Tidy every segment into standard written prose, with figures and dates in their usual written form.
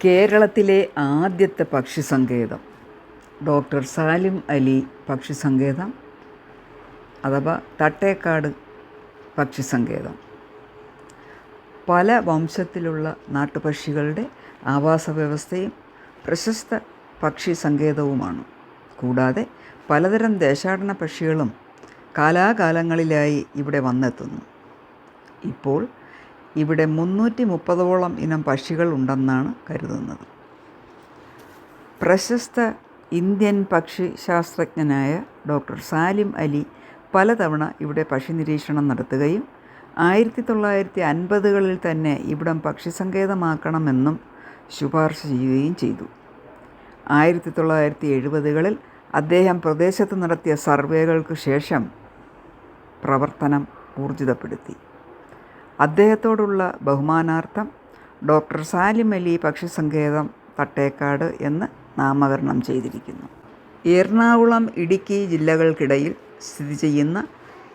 കേരളത്തിലെ ആദ്യത്തെ പക്ഷി സങ്കേതം ഡോക്ടർ സാലിം അലി പക്ഷി സങ്കേതം അഥവാ തട്ടേക്കാട് പക്ഷി സങ്കേതം. പല വംശത്തിലുള്ള നാട്ടുപക്ഷികളുടെ ആവാസ വ്യവസ്ഥയും പ്രശസ്ത പക്ഷി സങ്കേതവുമാണ്. കൂടാതെ പലതരം ദേശാടന പക്ഷികളും കാലാകാലങ്ങളിലായി ഇവിടെ വന്നെത്തുന്നു. ഇപ്പോൾ ഇവിടെ 330ഓളം ഇനം പക്ഷികൾ ഉണ്ടെന്നാണ് കരുതുന്നത്. പ്രശസ്ത ഇന്ത്യൻ പക്ഷി ശാസ്ത്രജ്ഞനായ ഡോക്ടർ സാലിം അലി പലതവണ ഇവിടെ പക്ഷി നിരീക്ഷണം നടത്തുകയും 1950കളിൽ തന്നെ ഇവിടം പക്ഷി സങ്കേതമാക്കണമെന്നും ശുപാർശ ചെയ്യുകയും ചെയ്തു. 1970കളിൽ അദ്ദേഹം പ്രദേശത്ത് നടത്തിയ സർവേകൾക്ക് ശേഷം പ്രവർത്തനം ഊർജിതപ്പെടുത്തി. അദ്ദേഹത്തോടുള്ള ബഹുമാനാർത്ഥം ഡോക്ടർ സാലിം അലി പക്ഷി സങ്കേതം തട്ടേക്കാട് എന്ന് നാമകരണം ചെയ്തിരിക്കുന്നു. എറണാകുളം, ഇടുക്കി ജില്ലകൾക്കിടയിൽ സ്ഥിതി ചെയ്യുന്ന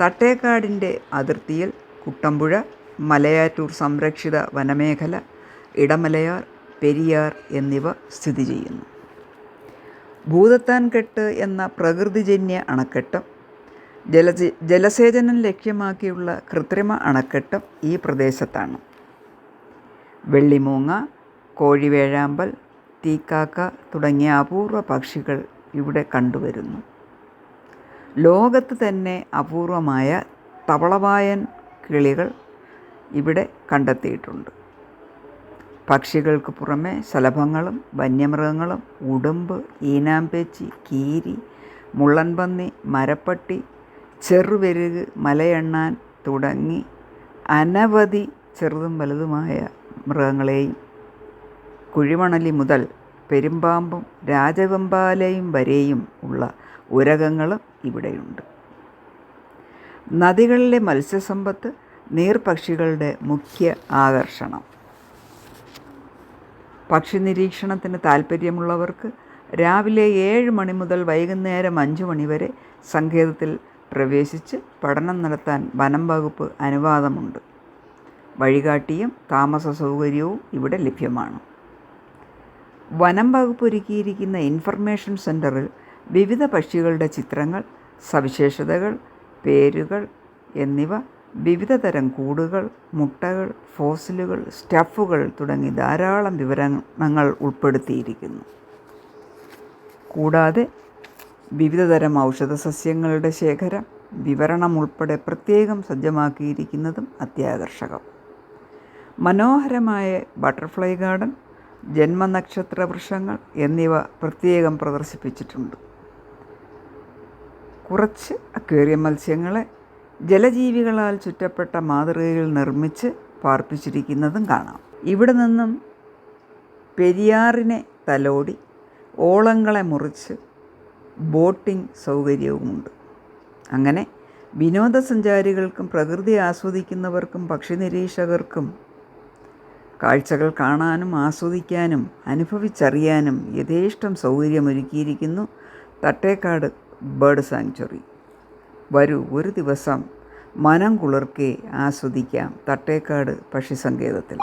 തട്ടേക്കാടിൻ്റെ അതിർത്തിയിൽ കുട്ടമ്പുഴ, മലയാറ്റൂർ സംരക്ഷിത വനമേഖല, ഇടമലയാർ, പെരിയാർ എന്നിവ സ്ഥിതി ചെയ്യുന്നു. ഭൂതത്താൻകെട്ട് എന്ന പ്രകൃതിജന്യ അണക്കെട്ടും ജലസേചനം ലക്ഷ്യമാക്കിയുള്ള കൃത്രിമ അണക്കെട്ടും ഈ പ്രദേശത്താണ്. വെള്ളിമൂങ്ങ, കോഴിവേഴാമ്പൽ, തീക്കാക്ക തുടങ്ങിയ അപൂർവ പക്ഷികൾ ഇവിടെ കണ്ടുവരുന്നു. ലോകത്ത് തന്നെ അപൂർവമായ തവളവായൻ കിളികൾ ഇവിടെ കണ്ടെത്തിയിട്ടുണ്ട്. പക്ഷികൾക്ക് പുറമെ ശലഭങ്ങളും വന്യമൃഗങ്ങളും ഉടുമ്പ്, ഈനാമ്പേച്ചി, കീരി, മുള്ളൻപന്നി, മരപ്പട്ടി, ചെറുവെരുക്, മലയണ്ണാൻ തുടങ്ങി അനവധി ചെറുതും വലുതുമായ മൃഗങ്ങളെയും കുഴിമണലി മുതൽ പെരുമ്പാമ്പും രാജവെമ്പാലയും വരെയും ഉള്ള ഉരഗങ്ങളും ഇവിടെയുണ്ട്. നദികളിലെ മത്സ്യസമ്പത്ത് നീർപക്ഷികളുടെ മുഖ്യ ആകർഷണം. പക്ഷി നിരീക്ഷണത്തിന് താൽപ്പര്യമുള്ളവർക്ക് രാവിലെ 7 മണി മുതൽ വൈകുന്നേരം 5 മണി വരെ സങ്കേതത്തിൽ പ്രവേശിച്ച് പഠനം നടത്താൻ വനം വകുപ്പ് അനുവാദമുണ്ട്. വഴികാട്ടിയും താമസ സൗകര്യവും ഇവിടെ ലഭ്യമാണ്. വനം വകുപ്പ് ഒരുക്കിയിരിക്കുന്ന ഇൻഫർമേഷൻ സെൻ്ററിൽ വിവിധ പക്ഷികളുടെ ചിത്രങ്ങൾ, സവിശേഷതകൾ, പേരുകൾ എന്നിവ, വിവിധ തരം കൂടുകൾ, മുട്ടകൾ, ഫോസിലുകൾ, സ്റ്റഫുകൾ തുടങ്ങി ധാരാളം വിവരണങ്ങൾ ഉൾപ്പെടുത്തിയിരിക്കുന്നു. കൂടാതെ വിവിധതരം ഔഷധസസ്യങ്ങളുടെ ശേഖരം, വിവരണം ഉൾപ്പെടെ പ്രത്യേകം സജ്ജമാക്കിയിരിക്കുന്നതും അത്യാകർഷകം. മനോഹരമായ ബട്ടർഫ്ലൈ ഗാർഡൻ, ജന്മനക്ഷത്ര വൃക്ഷങ്ങൾ എന്നിവ പ്രത്യേകം പ്രദർശിപ്പിച്ചിട്ടുണ്ട്. കുറച്ച് അക്വേറിയം മത്സ്യങ്ങളെ ജലജീവികളാൽ ചുറ്റപ്പെട്ട മാതൃകയിൽ നിർമ്മിച്ച് പാർപ്പിച്ചിരിക്കുന്നതും കാണാം. ഇവിടെ നിന്നും പെരിയാറിനെ തലോടി ഓളങ്ങളെ മുറിച്ച് ബോട്ടിംഗ് സൗകര്യവുമുണ്ട്. അങ്ങനെ വിനോദസഞ്ചാരികൾക്കും പ്രകൃതി ആസ്വദിക്കുന്നവർക്കും പക്ഷി നിരീക്ഷകർക്കും കാഴ്ചകൾ കാണാനും ആസ്വദിക്കാനും അനുഭവിച്ചറിയാനും യഥേഷ്ടം സൗകര്യമൊരുക്കിയിരിക്കുന്നു തട്ടേക്കാട് ബേർഡ് സാങ്ച്വറി. വരൂ, ഒരു ദിവസം മനം കുളിർക്കെ ആസ്വദിക്കാം തട്ടേക്കാട് പക്ഷി സങ്കേതത്തിൽ.